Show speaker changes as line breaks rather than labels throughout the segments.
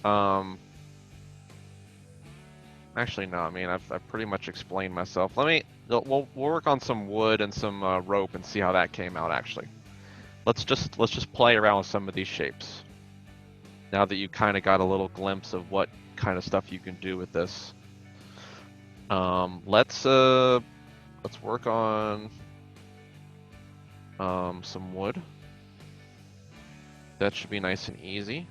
Actually, no. I mean, I've pretty much explained myself. We'll work on some wood and some rope and see how that came out. Actually, let's just play around with some of these shapes. Now that you kind of got a little glimpse of what kind of stuff you can do with this, let's work on some wood. That should be nice and easy.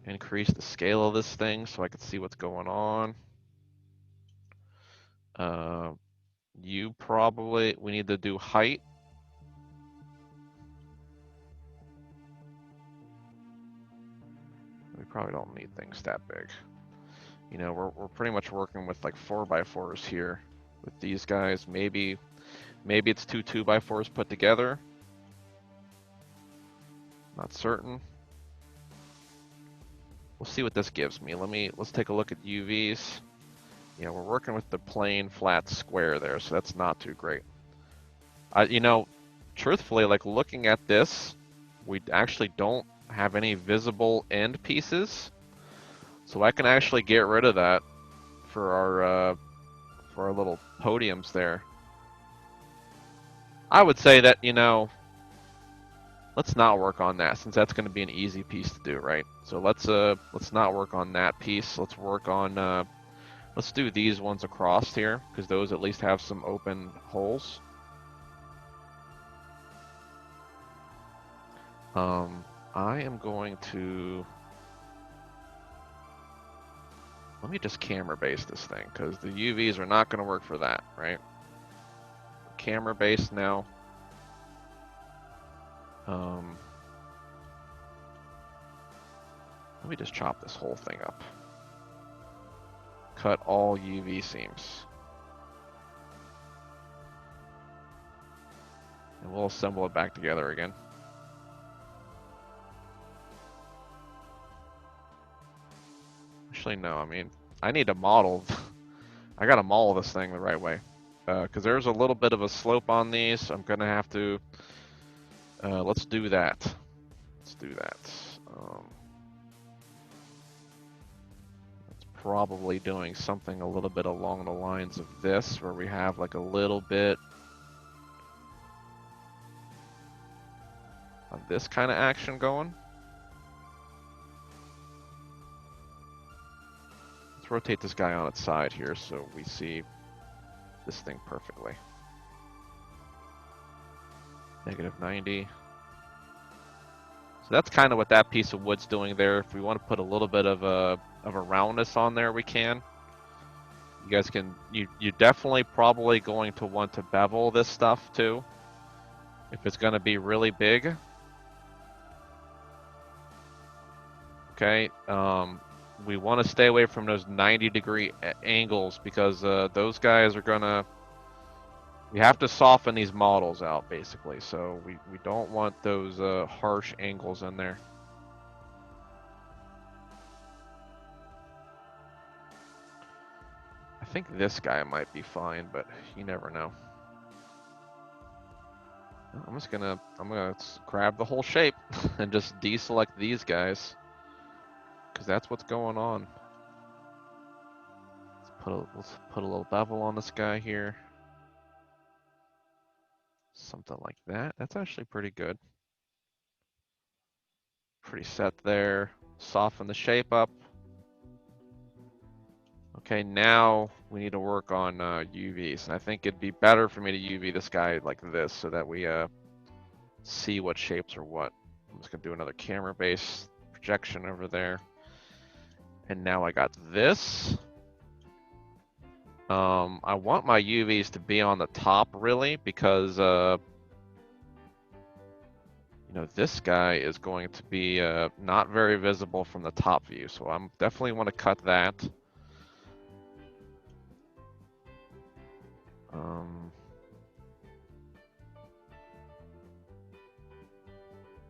Increase the scale of this thing so I can see what's going on. We need to do height. We probably don't need things that big. You know, we're pretty much working with like 4x4s here with these guys. Maybe it's two 2x4s put together. Not certain. We'll see what this gives me. Let's take a look at UVs. Yeah, we're working with the plain flat square there, so that's not too great. You know, truthfully, like looking at this, we actually don't have any visible end pieces, so I can actually get rid of that for our little podiums there. I would say that, you know, let's not work on that since that's going to be an easy piece to do, right? So let's not work on that piece. Let's work on let's do these ones across here because those at least have some open holes. I am going to let me just camera base this thing because the UVs are not going to work for that, right? Camera base now. Let me just chop this whole thing up. Cut all UV seams. And we'll assemble it back together again. Actually, no, I mean, I need to model. I gotta model this thing the right way. Because there's a little bit of a slope on these. I'm gonna have to. Let's do that. Let's do that. It's probably doing something a little bit along the lines of this, where we have like a little bit of this kind of action going. Let's rotate this guy on its side here so we see this thing perfectly. -90. So that's kind of what that piece of wood's doing there. If we want to put a little bit of a roundness on there, we can. You guys can. You're definitely probably going to want to bevel this stuff too, if it's going to be really big. Okay. We want to stay away from those 90-degree angles because those guys are gonna. We have to soften these models out basically, so we don't want those harsh angles in there. I think this guy might be fine, but you never know. I'm gonna grab the whole shape and just deselect these guys because that's what's going on. Let's put a little bevel on this guy here. Something like that. That's actually pretty good. Pretty set there. Soften the shape up. Okay, now we need to work on UVs, and I think it'd be better for me to UV this guy like this so that we see what shapes are what. I'm just gonna do another camera base projection over there. And now I got this. I want my UVs to be on the top really because you know, this guy is going to be not very visible from the top view, so I'm definitely want to cut that.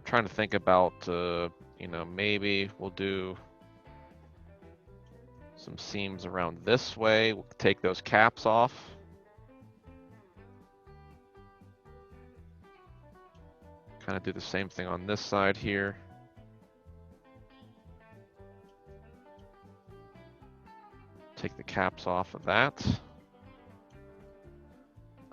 Trying to think about, you know, maybe we'll do some seams around this way. We'll take those caps off. Kind of do the same thing on this side here. Take the caps off of that.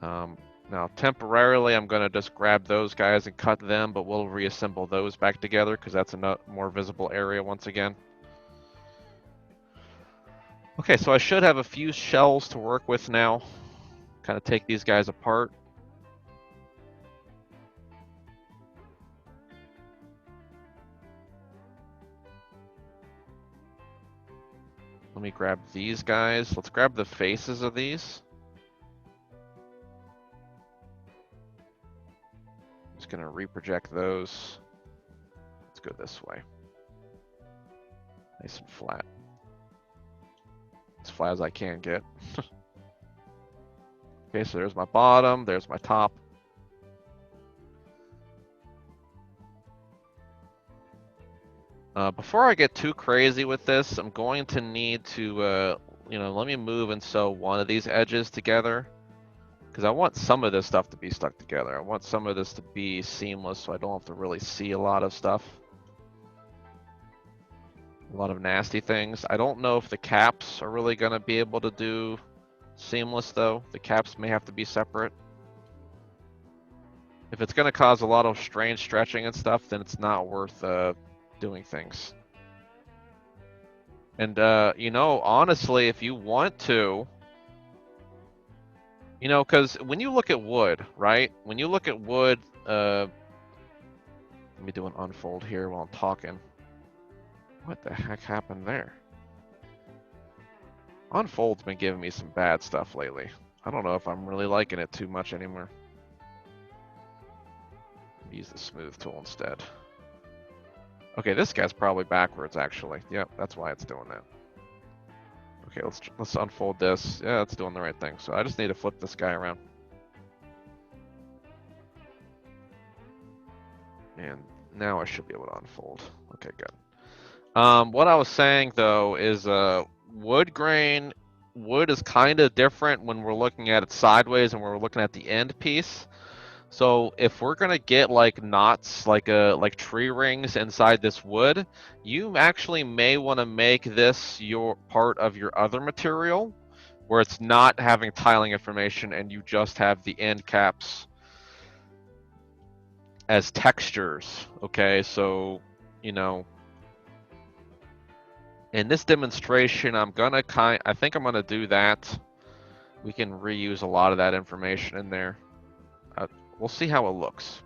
Now, temporarily, I'm going to just grab those guys and cut them, but we'll reassemble those back together because that's a more visible area once again. Okay, so I should have a few shells to work with now. Kind of take these guys apart. Let me grab these guys. Let's grab the faces of these. Just gonna reproject those. Let's go this way. Nice and flat. As flat as I can get. Okay, so there's my bottom, there's my top. Before I get too crazy with this, I'm going to need to, let me move and sew one of these edges together. Because I want some of this stuff to be stuck together. I want some of this to be seamless so I don't have to really see a lot of stuff. A lot of nasty things. I don't know if the caps are really going to be able to do seamless though. The caps may have to be separate. If it's going to cause a lot of strange stretching and stuff, then it's not worth doing things. And, honestly, if you want to, because when you look at wood, right? When you look at wood, let me do an unfold here while I'm talking. What the heck happened there? Unfold's been giving me some bad stuff lately. I don't know if I'm really liking it too much anymore. Use the smooth tool instead. Okay, this guy's probably backwards, actually. Yep, that's why it's doing that. Okay, let's unfold this. Yeah, it's doing the right thing. So I just need to flip this guy around. And now I should be able to unfold. Okay, good. What I was saying, though, is wood grain, wood is kind of different when we're looking at it sideways and we're looking at the end piece. So if we're gonna get like knots, like tree rings inside this wood, you actually may want to make this your part of your other material, where it's not having tiling information and you just have the end caps as textures. Okay, so in this demonstration, I think I'm gonna do that. We can reuse a lot of that information in there. We'll see how it looks.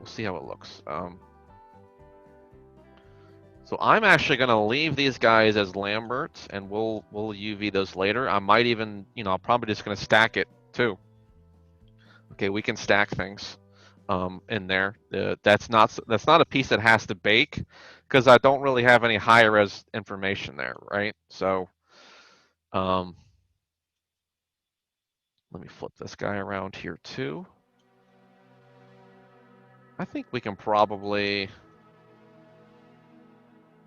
So I'm actually going to leave these guys as Lamberts, and we'll UV those later. I might even, I'm probably just going to stack it too. Okay, we can stack things in there. That's not a piece that has to bake because I don't really have any high res information there, right? So let me flip this guy around here too. I think we can probably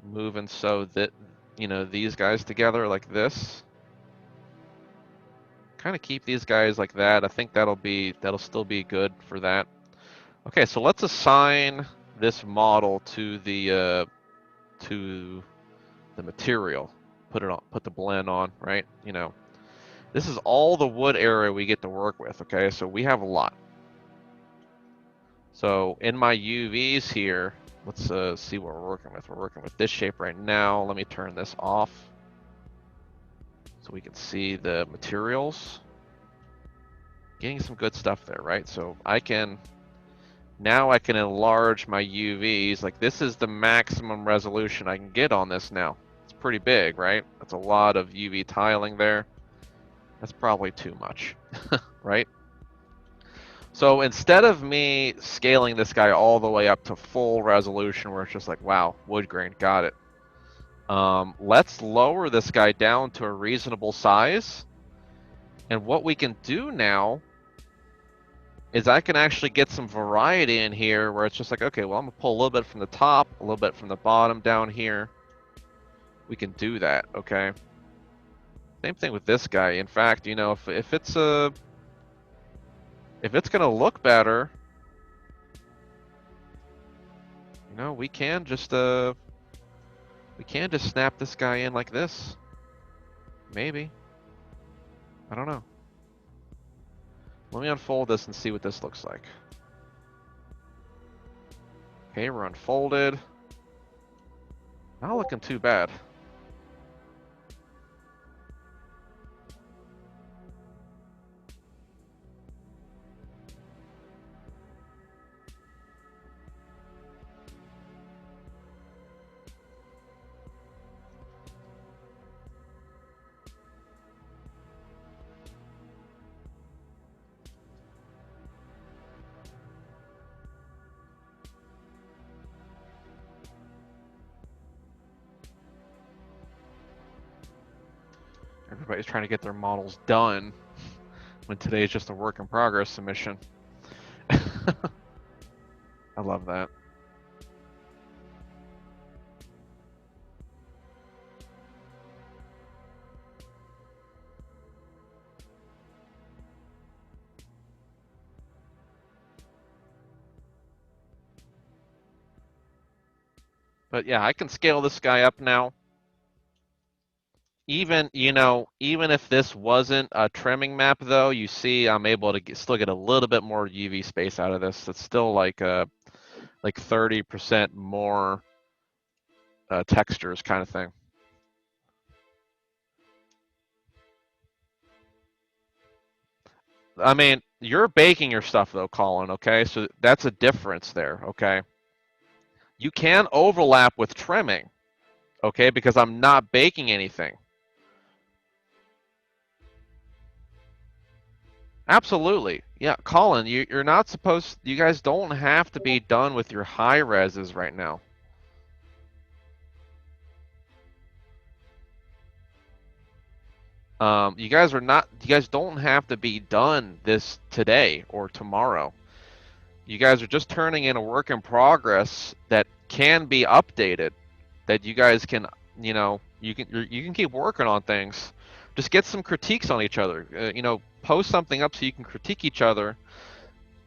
move and sew that, these guys together like this. Kind of keep these guys like that. I think that'll still be good for that. Okay, so let's assign this model to the material. Put the blend on, right? This is all the wood area we get to work with. Okay, so we have a lot. So in my UVs here, let's see what we're working with. We're working with this shape right now. Let me turn this off so we can see the materials. Getting some good stuff there, right? So now I can enlarge my UVs. Like this is the maximum resolution I can get on this now. It's pretty big, right? That's a lot of UV tiling there. That's probably too much, right? So instead of me scaling this guy all the way up to full resolution where it's just like, wow, wood grain, got it. Let's lower this guy down to a reasonable size. And what we can do now is I can actually get some variety in here where it's just like, okay, well, I'm gonna pull a little bit from the top, a little bit from the bottom down here. We can do that, okay? Same thing with this guy. In fact, if it's gonna look better, we can just snap this guy in like this. Maybe. I don't know. Let me unfold this and see what this looks like. Okay, we're unfolded. Not looking too bad. Everybody's trying to get their models done when today's just a work in progress submission. I love that. But yeah, I can scale this guy up now. Even, even if this wasn't a trimming map though, you see I'm able to still get a little bit more UV space out of this. It's still like 30% more textures kind of thing. I mean, you're baking your stuff though, Colin, okay? So that's a difference there, okay? You can overlap with trimming, okay? Because I'm not baking anything. Absolutely. Yeah, Colin, you're not supposed, you guys don't have to be done with your high reses right now. You guys don't have to be done this today or tomorrow. You guys are just turning in a work in progress that can be updated, that you guys can, you can keep working on things. Just get some critiques on each other. Post something up so you can critique each other.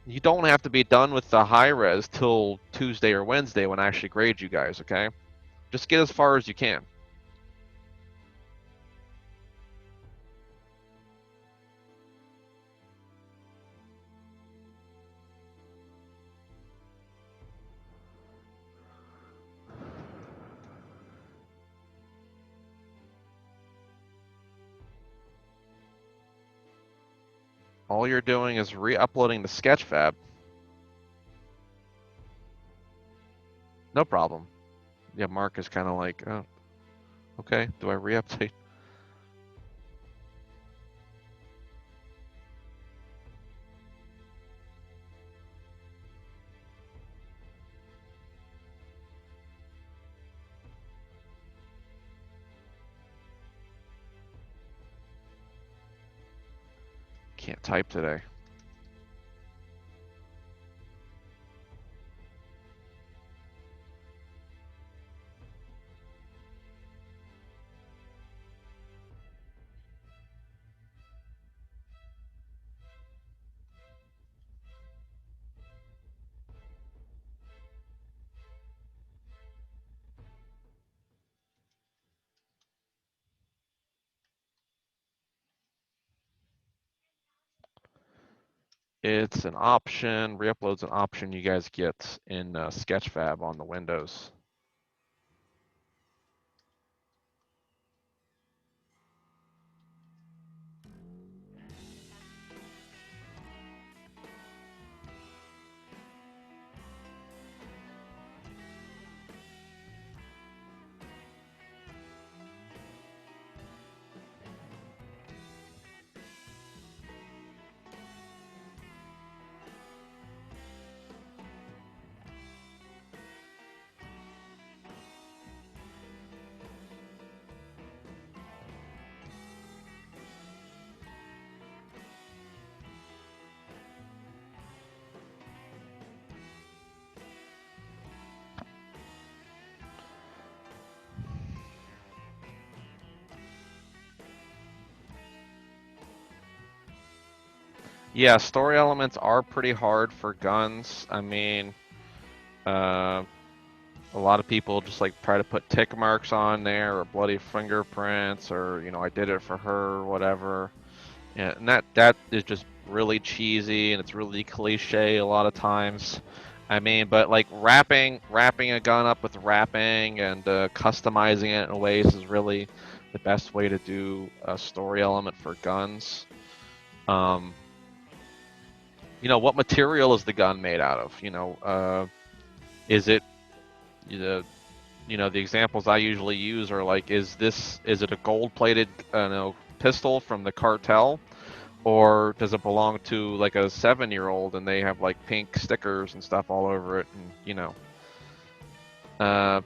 You don't have to be done with the high res till Tuesday or Wednesday when I actually grade you guys, okay? Just get as far as you can. All you're doing is re-uploading the Sketchfab. No problem. Yeah, Mark is kind of like, oh, okay, do I re-update? Can't type today. It's an option. Re-upload's an option you guys get in Sketchfab on the Windows. Yeah, story elements are pretty hard for guns. I mean, a lot of people just like try to put tick marks on there or bloody fingerprints or, I did it for her or whatever. Yeah, and that is just really cheesy and it's really cliche a lot of times. I mean, but like wrapping a gun up with wrapping and customizing it in ways is really the best way to do a story element for guns. Um, what material is the gun made out of? Is it the the examples I usually use are like, is it a gold-plated pistol from the cartel? Or does it belong to like a 7-year-old and they have like pink stickers and stuff all over it? And uh,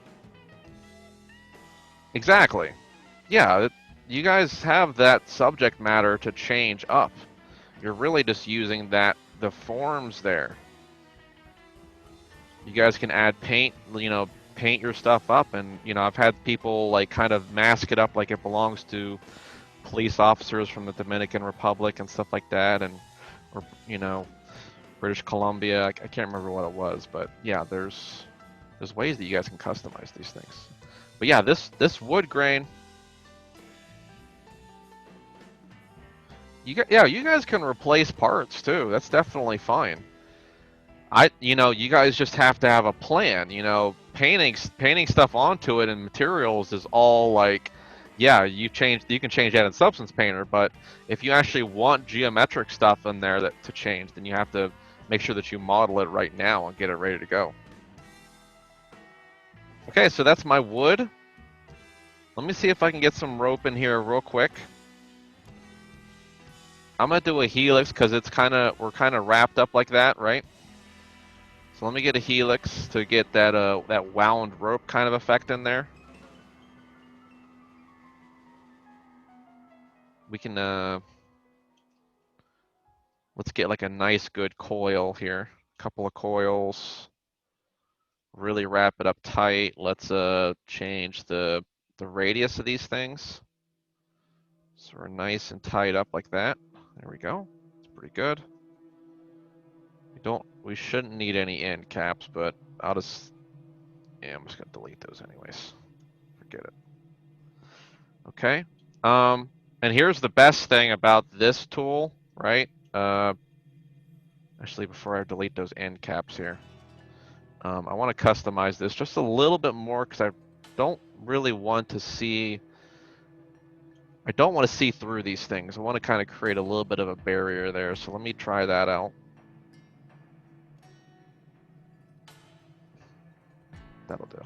exactly. Yeah, you guys have that subject matter to change up. You're really just using the forms there. You guys can add paint, paint your stuff up, and I've had people like kind of mask it up like it belongs to police officers from the Dominican Republic and stuff like that, and or British Columbia. I can't remember what it was, but yeah, there's ways that you guys can customize these things. But yeah, this wood grain, you guys can replace parts too. That's definitely fine. You guys just have to have a plan. Painting stuff onto it and materials is all like, yeah, you can change that in Substance Painter, but if you actually want geometric stuff in there to change, then you have to make sure that you model it right now and get it ready to go. Okay, so that's my wood. Let me see if I can get some rope in here real quick. I'm gonna do a helix because we're kind of wrapped up like that, right? So let me get a helix to get that wound rope kind of effect in there. We can let's get like a nice good coil here. A couple of coils. Really wrap it up tight. Let's change the radius of these things. So we're nice and tied up like that. There we go. It's pretty good. We shouldn't need any end caps, but I'm just gonna delete those anyways. Forget it. Okay. And here's the best thing about this tool, right? Actually, before I delete those end caps here, I want to customize this just a little bit more because I don't really want to see. I don't want to see through these things. I want to kind of create a little bit of a barrier there. So let me try that out. That'll do.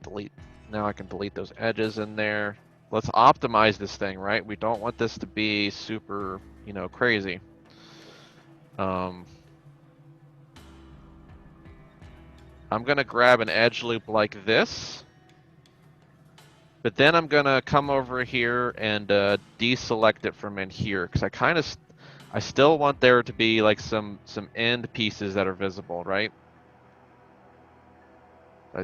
Delete. Now I can delete those edges in there. Let's optimize this thing, right? We don't want this to be super, crazy. I'm gonna grab an edge loop like this, but then I'm gonna come over here and deselect it from in here because I still want there to be like some end pieces that are visible, right?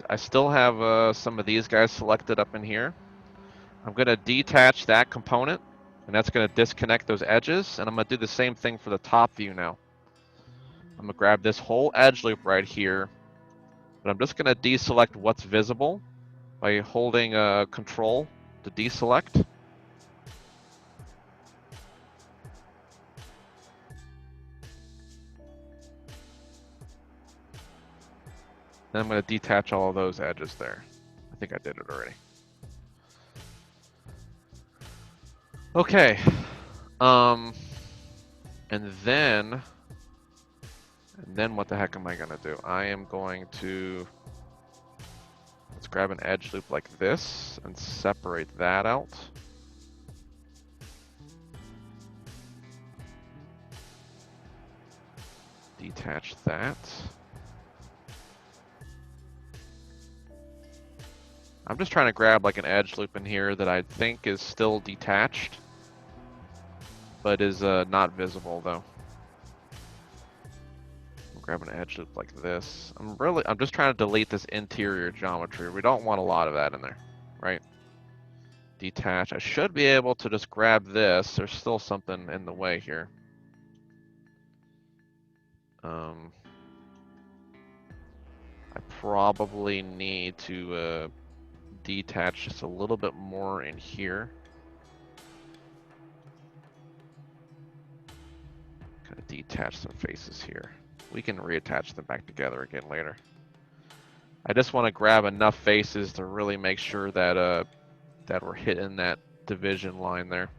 I still have some of these guys selected up in here. I'm gonna detach that component, and that's gonna disconnect those edges, and I'm gonna do the same thing for the top view now. I'm gonna grab this whole edge loop right here, but I'm just gonna deselect what's visible by holding Control to deselect. Then I'm gonna detach all of those edges there. I think I did it already. Okay. Um, and then what the heck am I gonna do? I am going to, let's grab an edge loop like this and separate that out. Detach that. I'm just trying to grab like an edge loop in here that I think is still detached, but is not visible though. I'll grab an edge loop like this. I'm just trying to delete this interior geometry. We don't want a lot of that in there, right? Detach. I should be able to just grab this. There's still something in the way here. I probably need to detach just a little bit more in here. Kind of detach some faces here. We can reattach them back together again later. I just want to grab enough faces to really make sure that that we're hitting that division line there.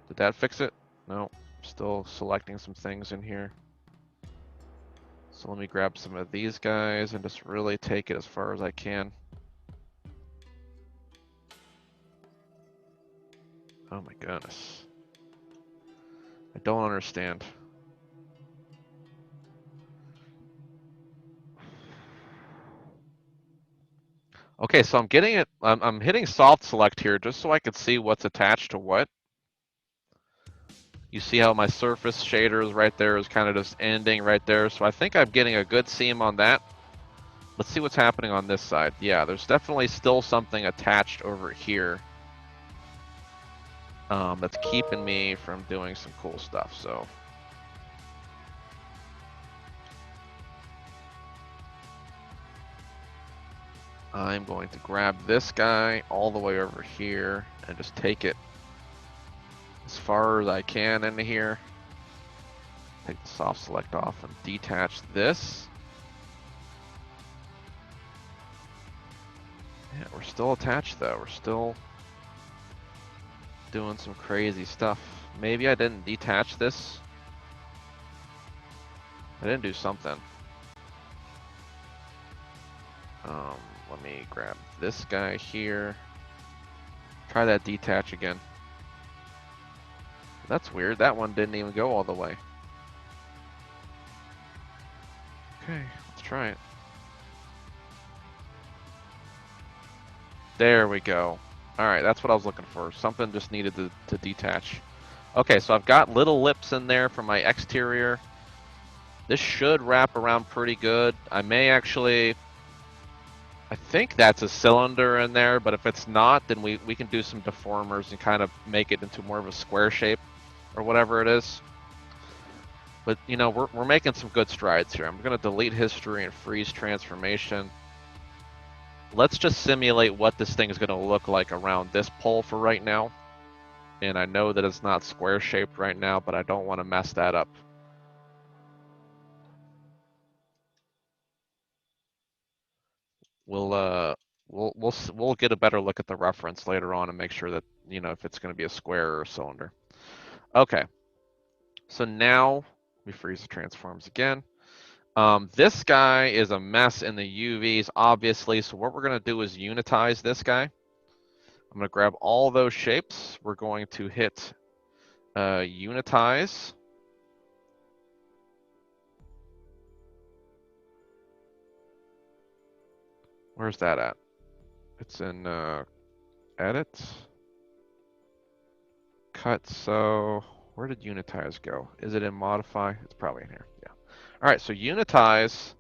Did that fix it? No, still selecting some things in here. So let me grab some of these guys and just really take it as far as I can. Oh my goodness. I don't understand. Okay, so I'm getting it. I'm hitting soft select here just so I can see what's attached to what. You see how my surface shaders right there is kind of just ending right there. So I think I'm getting a good seam on that. Let's see what's happening on this side. Yeah, there's definitely still something attached over here that's keeping me from doing some cool stuff. So I'm going to grab this guy all the way over here and just take it as far as I can into here. Take the soft select off and detach this. Yeah, we're still attached though. We're still doing some crazy stuff. Maybe I didn't detach this. I didn't do something. Let me grab this guy here. Try that detach again. That's weird. That one didn't even go all the way. Okay, let's try it. There we go. Alright, that's what I was looking for. Something just needed to detach. Okay, so I've got little lips in there for my exterior. This should wrap around pretty good. I may actually... I think that's a cylinder in there, but if it's not, then we can do some deformers and kind of make it into more of a square shape or whatever it is. But, you know, we're making some good strides here. I'm going to delete history and freeze transformation. Let's just simulate what this thing is going to look like around this pole for right now. And I know that it's not square shaped right now, but I don't want to mess that up. We'll get a better look at the reference later on and make sure that, you know, if it's going to be a square or a cylinder. Okay. So now we freeze the transforms again. This guy is a mess in the UVs, obviously. So what we're going to do is unitize this guy. I'm going to grab all those shapes. We're going to hit unitize. Where's that at? It's in edit. Cut. So where did unitize go? Is it in modify? It's probably in here. Yeah. All right. So unitize.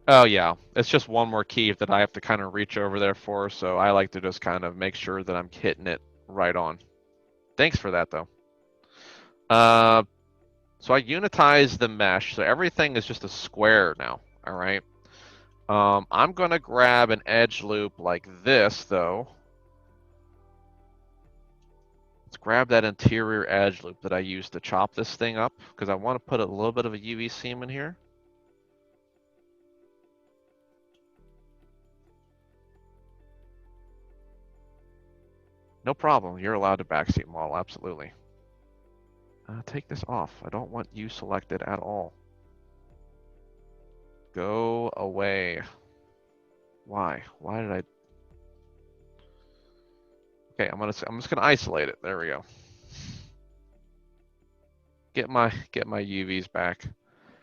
Oh yeah, it's just one more key that I have to kind of reach over there for. So I like to just kind of make sure that I'm hitting it right on. Thanks for that though. So I unitize the mesh. So everything is just a square now. All right. I'm going to grab an edge loop like this, though. Let's grab that interior edge loop that I used to chop this thing up, because I want to put a little bit of a UV seam in here. No problem. You're allowed to backseat model, absolutely. Take this off. I don't want you selected at all. Go away. Why? Why did I... Okay, I'm just gonna isolate it. There we go. Get my UVs back,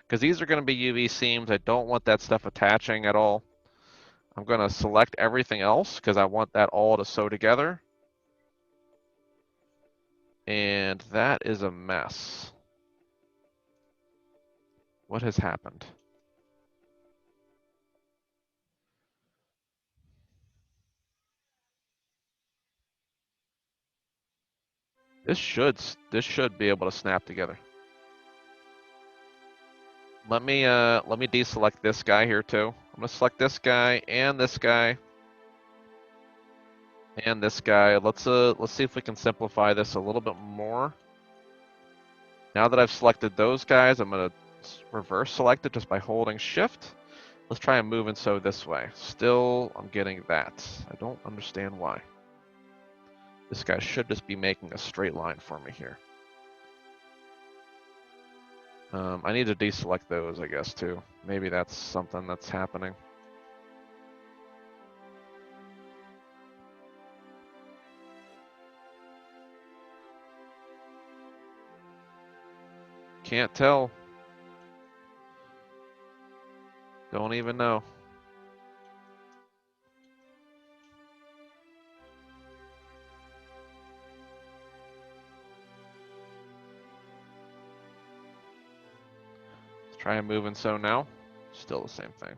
because these are going to be UV seams. I don't want that stuff attaching at all. I'm going to select everything else because I want that all to sew together. And that is a mess. What has happened? This should be able to snap together. Let me deselect this guy here too. I'm gonna select this guy and this guy and this guy. Let's see if we can simplify this a little bit more. Now that I've selected those guys, I'm gonna reverse select it just by holding shift. Let's try and move and so this way. Still, I'm getting that. I don't understand why. This guy should just be making a straight line for me here. I need to deselect those, I guess, too. Maybe that's something that's happening. Can't tell. Don't even know. Let's try and move and so now. Still the same thing.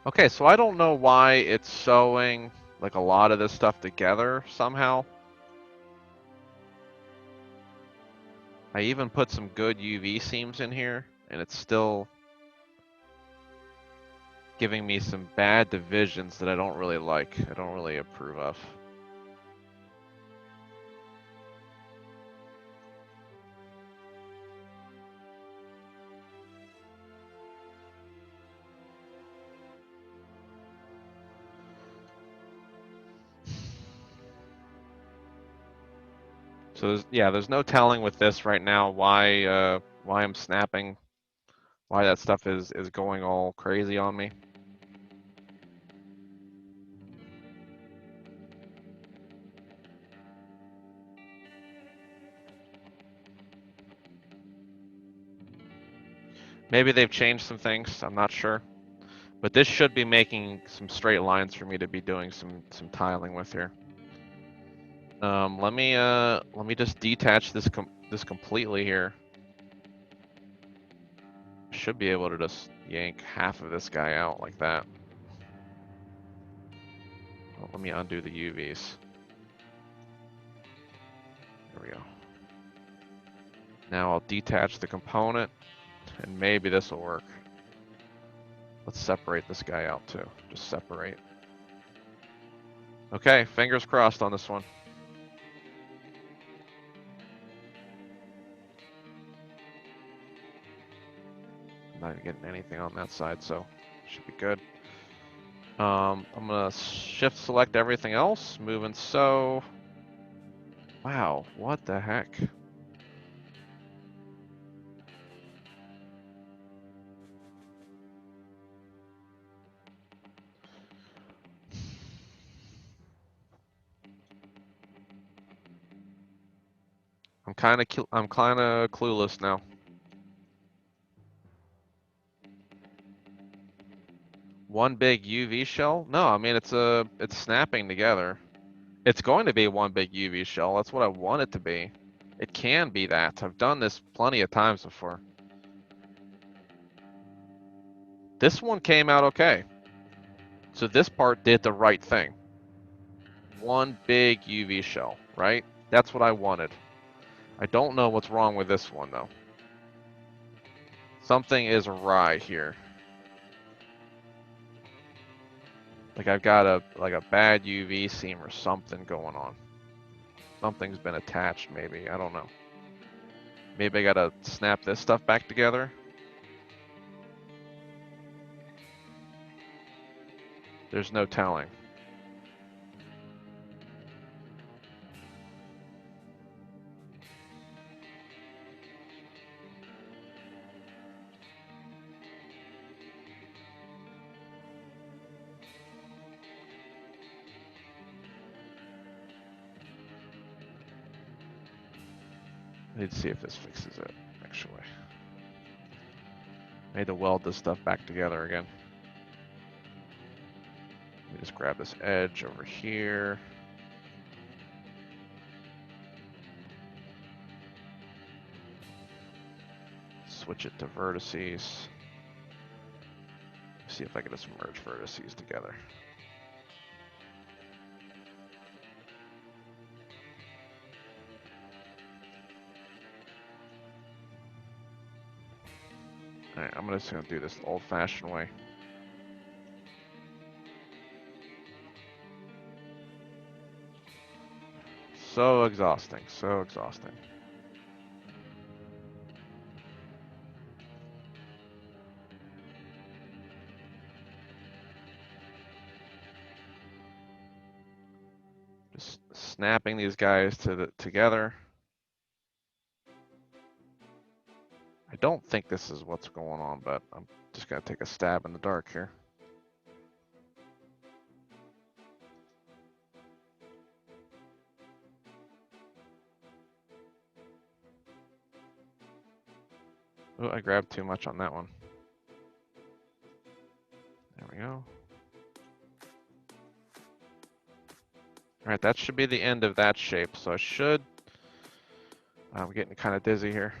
Okay, so I don't know why it's sewing like a lot of this stuff together somehow. I even put some good UV seams in here, and it's still giving me some bad divisions that I don't really like. I don't really approve of. So there's no telling with this right now why I'm snapping, why that stuff is going all crazy on me. Maybe they've changed some things, I'm not sure. But this should be making some straight lines for me to be doing some tiling with here. Let me just detach this completely here. Should be able to just yank half of this guy out like that. Well, let me undo the UVs. There we go. Now I'll detach the component, and maybe this will work. Let's separate this guy out too. Just separate. Okay, fingers crossed on this one. I'm not even getting anything on that side, so should be good. I'm gonna shift select everything else, move and sew. Wow, what the heck? I'm kind of clueless now. One big UV shell? No, I mean it's snapping together. It's going to be one big UV shell. That's what I want it to be. It can be that. I've done this plenty of times before. This one came out okay. So this part did the right thing. One big UV shell, right? That's what I wanted. I don't know what's wrong with this one though. Something is awry here. Like I've got a bad UV seam or something going on. Something's been attached maybe, I don't know. Maybe I gotta snap this stuff back together. There's no telling. I need to see if this fixes it, actually. I need to weld this stuff back together again. Let me just grab this edge over here. Switch it to vertices. See if I can just merge vertices together. Alright, I'm just gonna do this the old-fashioned way. So exhausting, so exhausting. Just snapping these guys together. I don't think this is what's going on, but I'm just gonna take a stab in the dark here. Oh, I grabbed too much on that one. There we go. Alright, that should be the end of that shape, so I should... I'm getting kind of dizzy here.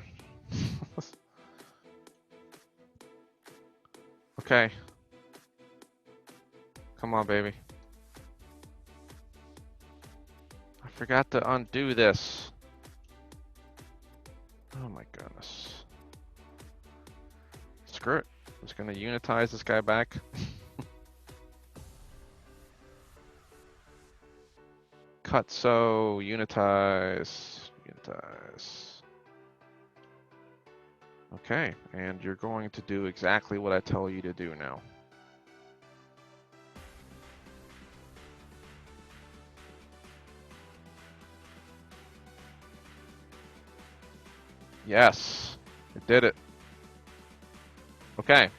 Okay. Come on, baby. I forgot to undo this. Oh my goodness. Screw it. I'm just gonna unitize this guy back. Cut so, unitize, unitize. Okay, and you're going to do exactly what I tell you to do now. Yes, it did it. Okay.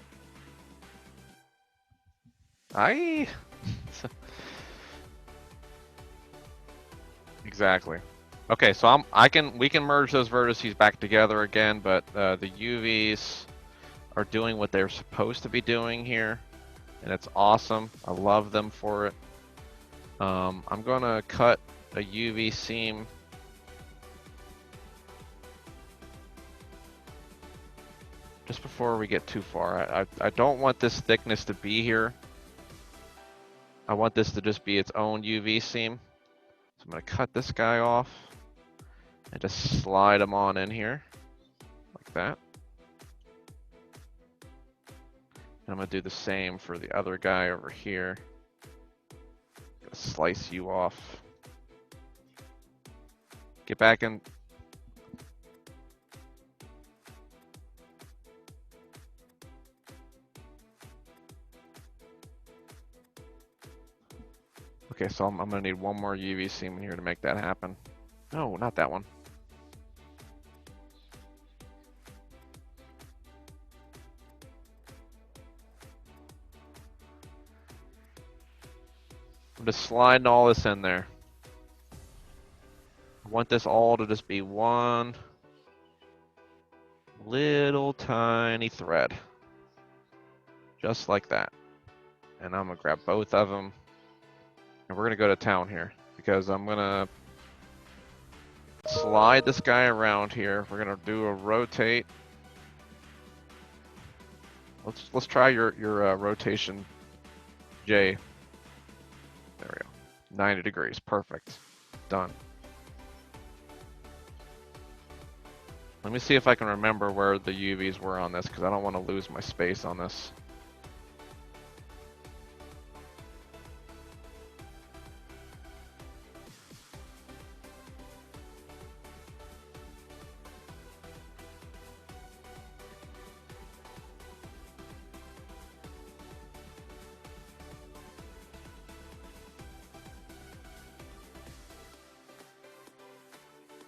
Exactly. Okay, so we can merge those vertices back together again, but the UVs are doing what they're supposed to be doing here, and it's awesome. I love them for it. I'm gonna cut a UV seam. Just before we get too far, I don't want this thickness to be here. I want this to just be its own UV seam. So I'm gonna cut this guy off and just slide him on in here, like that. And I'm gonna do the same for the other guy over here. Gonna slice you off. Get back in. Okay, so I'm gonna need one more UV seam in here to make that happen. No, not that one. I'm just sliding all this in there. I want this all to just be one little tiny thread. Just like that. And I'm gonna grab both of them. And we're gonna go to town here because I'm gonna slide this guy around here. We're gonna do a rotate. Let's try your rotation, J. There we go. 90 degrees. Perfect. Done. Let me see if I can remember where the UVs were on this because I don't want to lose my space on this.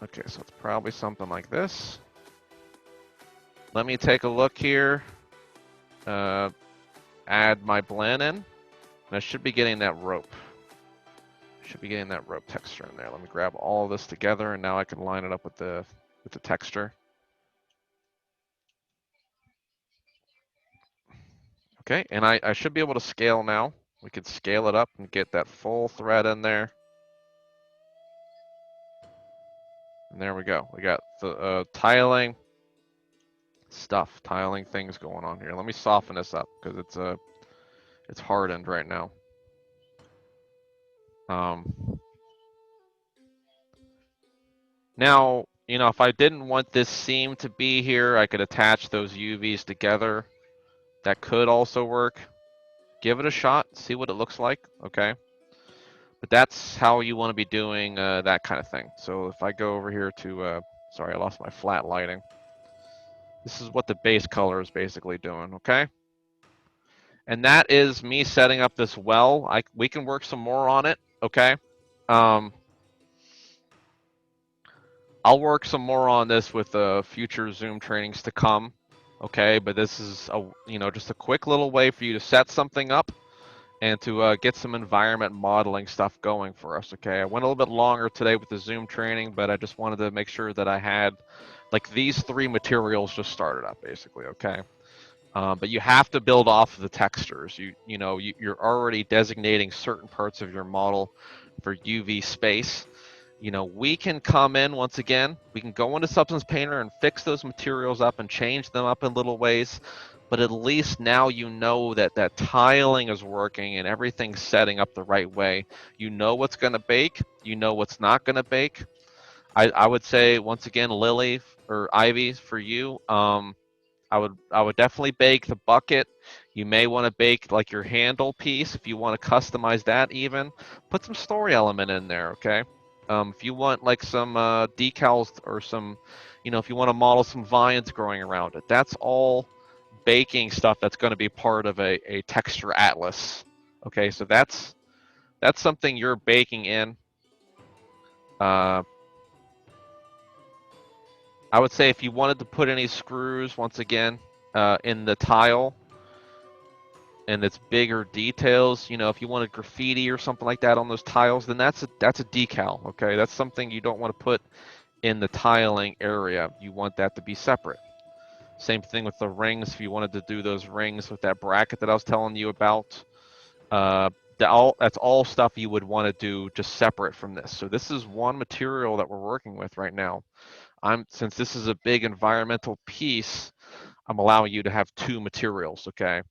Okay, so it's probably something like this. Let me take a look here. Add my blend in. And I should be getting that rope. Should be getting that rope texture in there. Let me grab all of this together, and now I can line it up with the texture. Okay, and I should be able to scale now. We could scale it up and get that full thread in there. And there we go. We got the tiling stuff, tiling things going on here. Let me soften this up because it's hardened right now. Now, you know, if I didn't want this seam to be here, I could attach those UVs together. That could also work. Give it a shot, see what it looks like, okay? But that's how you want to be doing that kind of thing. So if I go over here to, sorry, I lost my flat lighting. This is what the base color is basically doing, okay? And that is me setting up this well. We can work some more on it, okay? Um, I'll work some more on this with future Zoom trainings to come, okay? But this is just a quick little way for you to set something up and to get some environment modeling stuff going for us, okay? I went a little bit longer today with the Zoom training, but I just wanted to make sure that I had like these 3 materials just started up, basically, okay? But you have to build off of the textures. You're already designating certain parts of your model for UV space. We can come in once again, we can go into Substance Painter and fix those materials up and change them up in little ways, but at least now you know that that tiling is working and everything's setting up the right way. You know what's going to bake, you know what's not going to bake. I would say, once again, Lily or Ivy, for you, I would definitely bake the bucket. You may want to bake like your handle piece if you want to customize that even. Put some story element in there, okay? If you want like some decals or some, if you want to model some vines growing around it, that's all baking stuff that's going to be part of a texture atlas. Okay, so that's something you're baking in. Uh, I would say if you wanted to put any screws, once again, in the tile, and it's bigger details, if you wanted graffiti or something like that on those tiles, then that's a decal, okay? That's something you don't want to put in the tiling area. You want that to be separate. Same thing with the rings. If you wanted to do those rings with that bracket that I was telling you about, that's all stuff you would want to do just separate from this. So this is one material that we're working with right now. Since this is a big environmental piece, I'm allowing you to have 2 materials, okay?